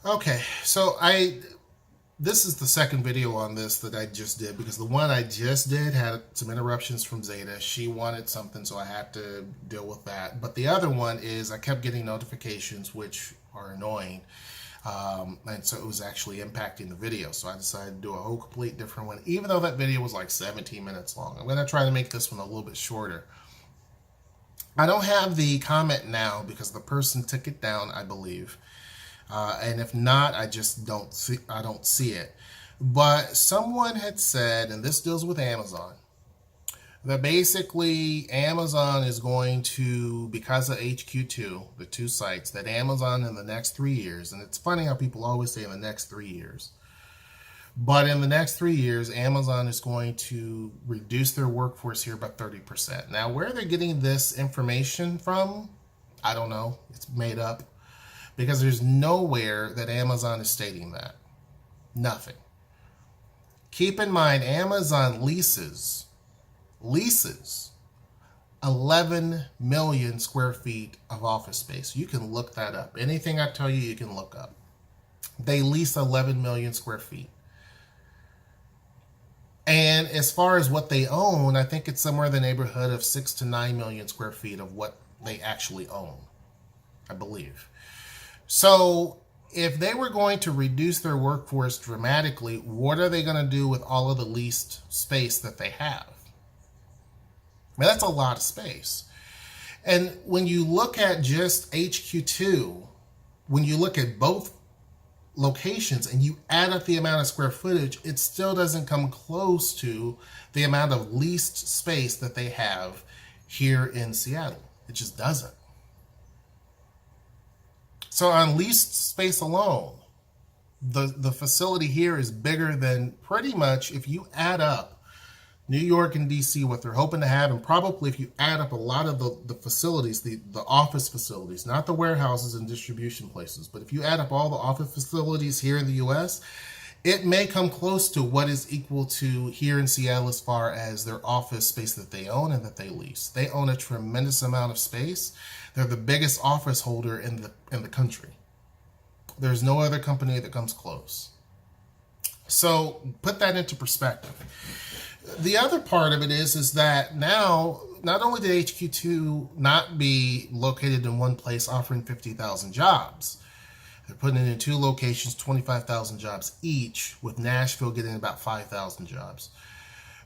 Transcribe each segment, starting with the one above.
Okay, so this is the second video on this that I just did because the one I just did had some interruptions from Zeta. She wanted something, so I had to deal with that. But the other one is I kept getting notifications, which are annoying. And so it was actually impacting the video. So I decided to do a whole complete different one, even though that video was like 17 minutes long. I'm going to try to make this one a little bit shorter. I don't have the comment now because the person took it down, I believe. And if not, I just don't see it. But someone had said, and this deals with Amazon, that basically Amazon is going to, because of HQ2, the two sites, that Amazon in the next 3 years, and it's funny how people always say in the next 3 years, but in the next 3 years, Amazon is going to reduce their workforce here by 30%. Now, where they're getting this information from, I don't know. It's made up. Because there's nowhere that Amazon is stating that. Nothing. Keep in mind, Amazon leases 11 million square feet of office space. You can look that up. Anything I tell you, you can look up. They lease 11 million square feet. And as far as what they own, I think it's somewhere in the neighborhood of 6 to 9 million square feet of what they actually own, I believe. So if they were going to reduce their workforce dramatically, what are they going to do with all of the leased space that they have? I mean, that's a lot of space. And when you look at just HQ2, when you look at both locations and you add up the amount of square footage, it still doesn't come close to the amount of leased space that they have here in Seattle. It just doesn't. So on leased space alone, the facility here is bigger than pretty much, if you add up New York and DC, what they're hoping to have, and probably if you add up a lot of the facilities, the office facilities, not the warehouses and distribution places, but if you add up all the office facilities here in the US, it may come close to what is equal to here in Seattle as far as their office space that they own and that they lease. They own a tremendous amount of space. They're the biggest office holder in the country. There's no other company that comes close. So put that into perspective. The other part of it is that now not only did HQ2 not be located in one place offering 50,000 jobs, they're putting it in two locations, 25,000 jobs each, with Nashville getting about 5,000 jobs.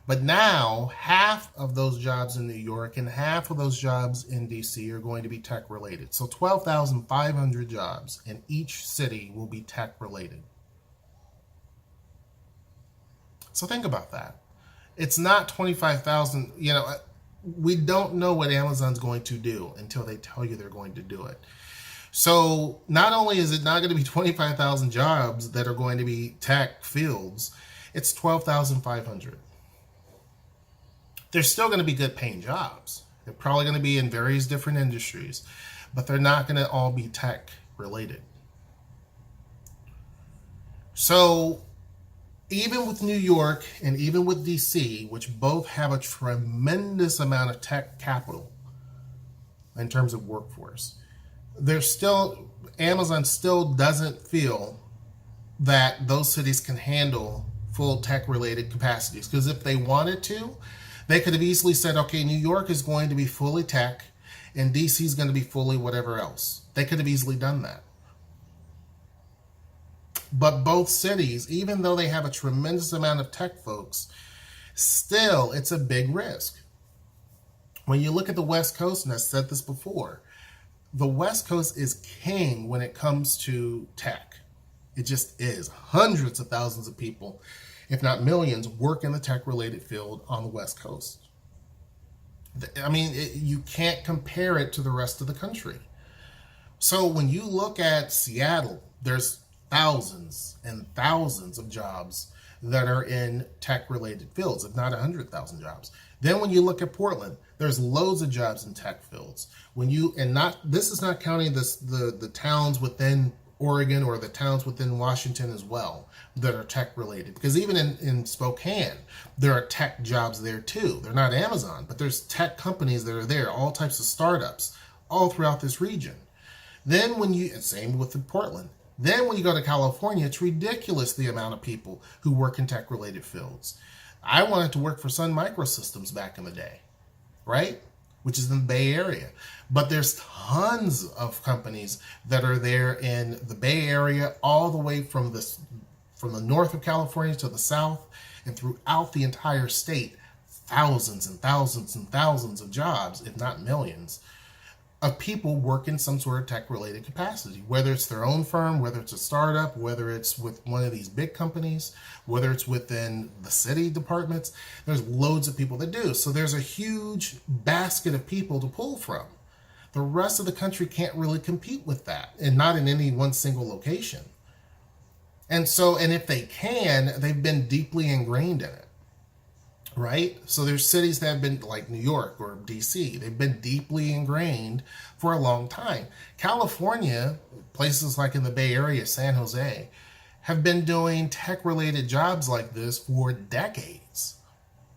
But now, half of those jobs in New York and half of those jobs in DC are going to be tech related. So 12,500 jobs in each city will be tech related. So think about that. It's not 25,000, we don't know what Amazon's going to do until they tell you they're going to do it. So not only is it not going to be 25,000 jobs that are going to be tech fields, it's 12,500. They're still going to be good paying jobs. They're probably going to be in various different industries, but they're not going to all be tech related. So even with New York and even with DC, which both have a tremendous amount of tech capital in terms of workforce, Amazon still doesn't feel that those cities can handle full tech related capacities. Because if they wanted to, they could have easily said, okay, New York is going to be fully tech and DC is going to be fully whatever else. They could have easily done that. But both cities, even though they have a tremendous amount of tech folks, still it's a big risk. When you look at the West Coast, and I said this before, the West Coast is king when it comes to tech. It just is. Hundreds of thousands of people, if not millions, work in the tech-related field on the West Coast. I mean, you can't compare it to the rest of the country. So when you look at Seattle, there's thousands and thousands of jobs that are in tech-related fields, if not 100,000 jobs. Then when you look at Portland, there's loads of jobs in tech fields. This is not counting the towns within Oregon or the towns within Washington as well that are tech related. Because even in Spokane, there are tech jobs there too. They're not Amazon, but there's tech companies that are there, all types of startups, all throughout this region. Then same with Portland. Then when you go to California, it's ridiculous the amount of people who work in tech-related fields. I wanted to work for Sun Microsystems back in the day, right? Which is in the Bay Area. But there's tons of companies that are there in the Bay Area, all the way from the north of California to the south and throughout the entire state. Thousands and thousands and thousands of jobs, if not millions, of people work in some sort of tech-related capacity, whether it's their own firm, whether it's a startup, whether it's with one of these big companies, whether it's within the city departments. There's loads of people that do. So there's a huge basket of people to pull from. The rest of the country can't really compete with that, and not in any one single location. And if they can, they've been deeply ingrained in it. Right? So there's cities that have been like New York or DC. They've been deeply ingrained for a long time. California, places like in the Bay Area, San Jose, have been doing tech-related jobs like this for decades.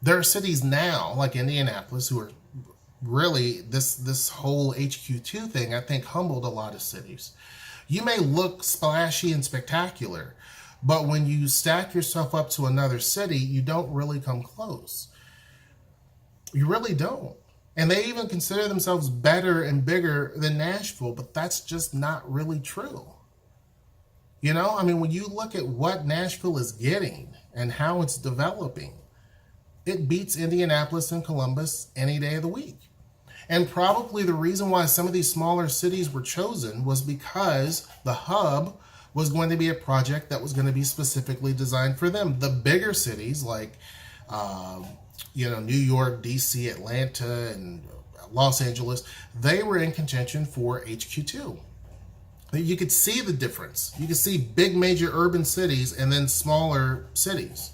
There are cities now, like Indianapolis, who are really, this whole HQ2 thing, I think, humbled a lot of cities. You may look splashy and spectacular, but when you stack yourself up to another city, you don't really come close. You really don't. And they even consider themselves better and bigger than Nashville, but that's just not really true. You know, I mean, when you look at what Nashville is getting and how it's developing, it beats Indianapolis and Columbus any day of the week. And probably the reason why some of these smaller cities were chosen was because the hub was going to be a project that was going to be specifically designed for them. The bigger cities like, New York, DC, Atlanta, and Los Angeles, they were in contention for HQ2. You could see the difference. You could see big major urban cities and then smaller cities.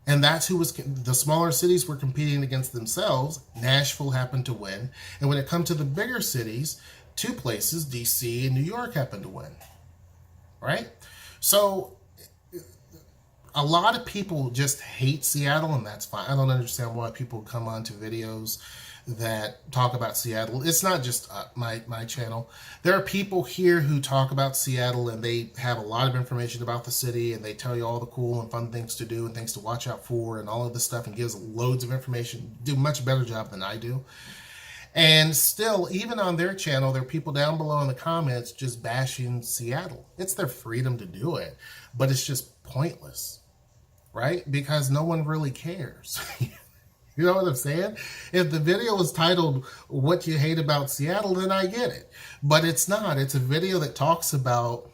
And that's who the smaller cities were competing against themselves. Nashville happened to win. And when it comes to the bigger cities, two places, DC and New York, happened to win. Right? So a lot of people just hate Seattle, and that's fine. I don't understand why people come onto videos that talk about Seattle. It's not just my channel. There are people here who talk about Seattle, and they have a lot of information about the city, and they tell you all the cool and fun things to do and things to watch out for and all of this stuff, and gives loads of information. Do a much better job than I do. And still, even on their channel, there are people down below in the comments just bashing Seattle. It's their freedom to do it, but it's just pointless, right? Because no one really cares. You know what I'm saying? If the video was titled, "What You Hate About Seattle," then I get it. But it's not. It's a video that talks about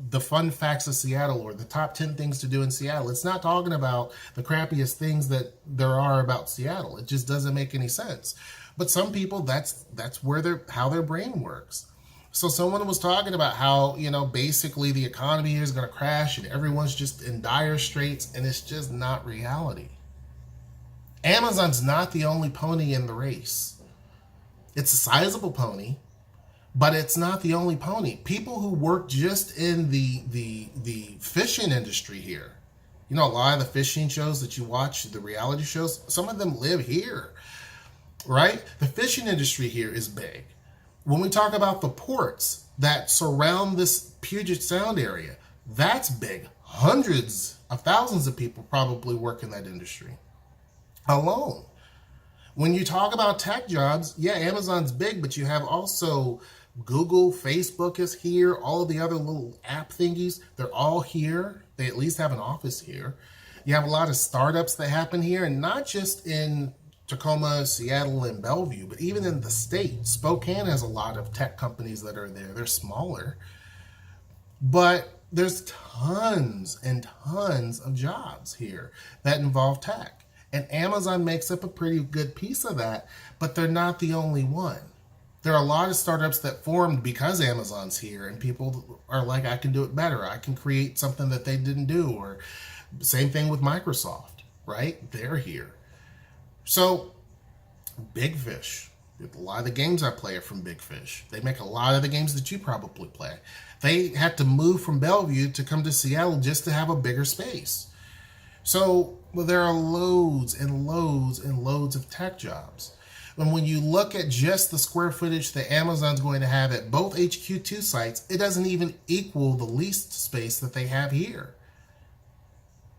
the fun facts of Seattle or the top 10 things to do in Seattle. It's not talking about the crappiest things that there are about Seattle. It just doesn't make any sense. But some people, that's how their brain works. So someone was talking about how, basically the economy here is going to crash and everyone's just in dire straits, and it's just not reality. Amazon's not the only pony in the race. It's a sizable pony, but it's not the only pony. People who work just in the fishing industry here, a lot of the fishing shows that you watch, the reality shows, some of them live here. Right? The fishing industry here is big. When we talk about the ports that surround this Puget Sound area, that's big. Hundreds of thousands of people probably work in that industry alone. When you talk about tech jobs, yeah, Amazon's big, but you have also Google, Facebook is here, all of the other little app thingies, they're all here. They at least have an office here. You have a lot of startups that happen here, and not just in Tacoma, Seattle, and Bellevue, but even in the state. Spokane has a lot of tech companies that are there. They're smaller, but there's tons and tons of jobs here that involve tech. And Amazon makes up a pretty good piece of that, but they're not the only one. There are a lot of startups that formed because Amazon's here, and people are like, I can do it better. I can create something that they didn't do. Or same thing with Microsoft, right? They're here. So, Big Fish. A lot of the games I play are from Big Fish. They make a lot of the games that you probably play. They had to move from Bellevue to come to Seattle just to have a bigger space. So, there are loads and loads and loads of tech jobs. And when you look at just the square footage that Amazon's going to have at both HQ2 sites, it doesn't even equal the leased space that they have here.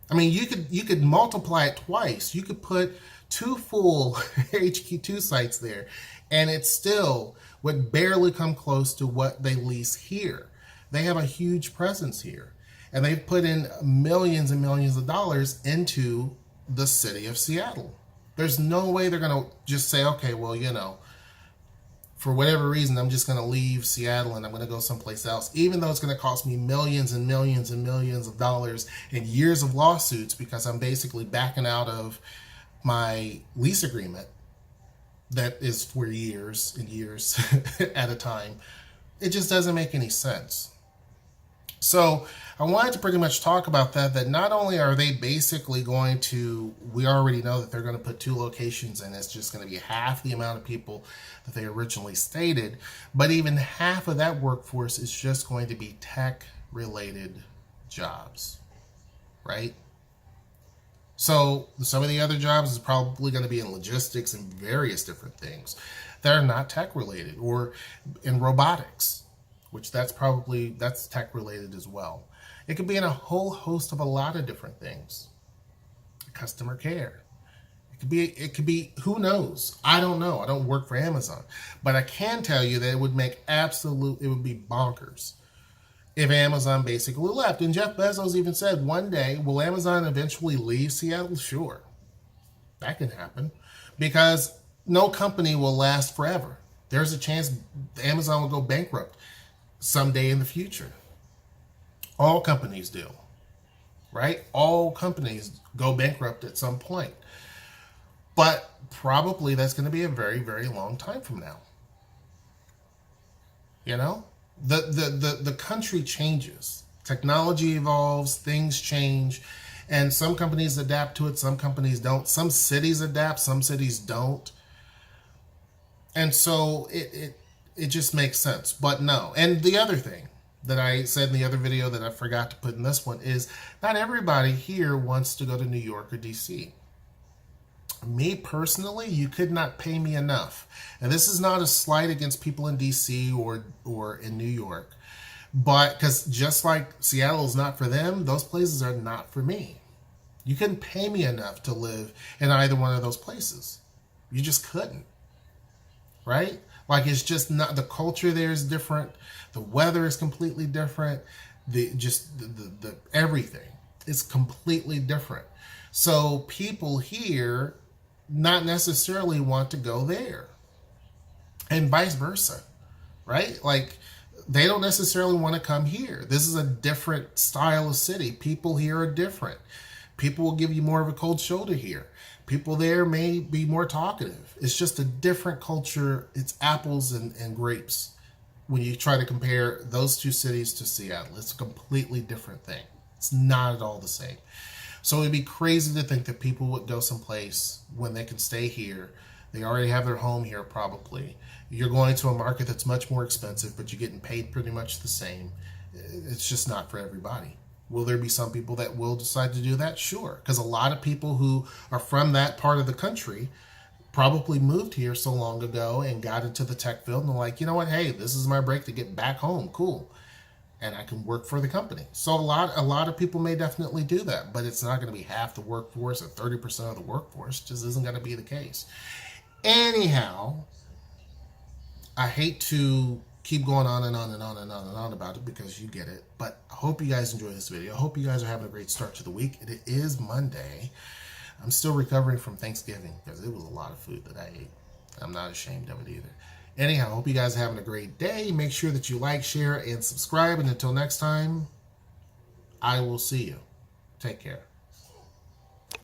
I mean, you could multiply it twice. You could put 2 full HQ2 sites there, and it still would barely come close to what they lease here. They have a huge presence here, and they've put in millions and millions of dollars into the city of Seattle. There's no way they're going to just say, okay, well, you know, for whatever reason, I'm just going to leave Seattle and I'm going to go someplace else, even though it's going to cost me millions and millions and millions of dollars and years of lawsuits because I'm basically backing out of my lease agreement that is for years and years at a time. It just doesn't make any sense. So I wanted to pretty much talk about that not only are they basically going to, we already know that they're going to put 2 locations and it's just going to be half the amount of people that they originally stated, but even half of that workforce is just going to be tech-related jobs, right? So some of the other jobs is probably going to be in logistics and various different things that are not tech-related, or in robotics, which that's tech related as well. It could be in a whole host of a lot of different things. Customer care. It could be, who knows? I don't know. I don't work for Amazon. But I can tell you that it would be bonkers if Amazon basically left. And Jeff Bezos even said one day, will Amazon eventually leave Seattle? Sure. That can happen. Because no company will last forever. There's a chance Amazon will go bankrupt someday in the future. All companies do, right? All companies go bankrupt at some point. But probably that's going to be a very, very long time from now. You know? The country changes. Technology evolves, things change, and some companies adapt to it, some companies don't. Some cities adapt, some cities don't. And so it just makes sense. But no. And the other thing that I said in the other video that I forgot to put in this one is not everybody here wants to go to New York or DC. Me personally, you could not pay me enough. And this is not a slight against people in DC or in New York. But because just like Seattle is not for them, those places are not for me. You couldn't pay me enough to live in either one of those places. You just couldn't. Right? Like, it's just not, the culture there is different. The weather is completely different. The everything is completely different. So people here not necessarily want to go there, and vice versa, right? Like, they don't necessarily want to come here. This is a different style of city. People here are different. People will give you more of a cold shoulder here. People there may be more talkative. It's just a different culture. It's apples and grapes. When you try to compare those 2 cities to Seattle, it's a completely different thing. It's not at all the same. So it'd be crazy to think that people would go someplace when they can stay here. They already have their home here probably. You're going to a market that's much more expensive, but you're getting paid pretty much the same. It's just not for everybody. Will there be some people that will decide to do that? Sure. Because a lot of people who are from that part of the country probably moved here so long ago and got into the tech field and they're like, you know what? Hey, this is my break to get back home. Cool. And I can work for the company. So a lot of people may definitely do that, but it's not going to be half the workforce or 30% of the workforce. It just isn't going to be the case. Anyhow, I hate to keep going on and on and on and on and on about it because you get it. But I hope you guys enjoy this video. I hope you guys are having a great start to the week. It is Monday. I'm still recovering from Thanksgiving because it was a lot of food that I ate. I'm not ashamed of it either. Anyhow, I hope you guys are having a great day. Make sure that you like, share, and subscribe. And until next time, I will see you. Take care.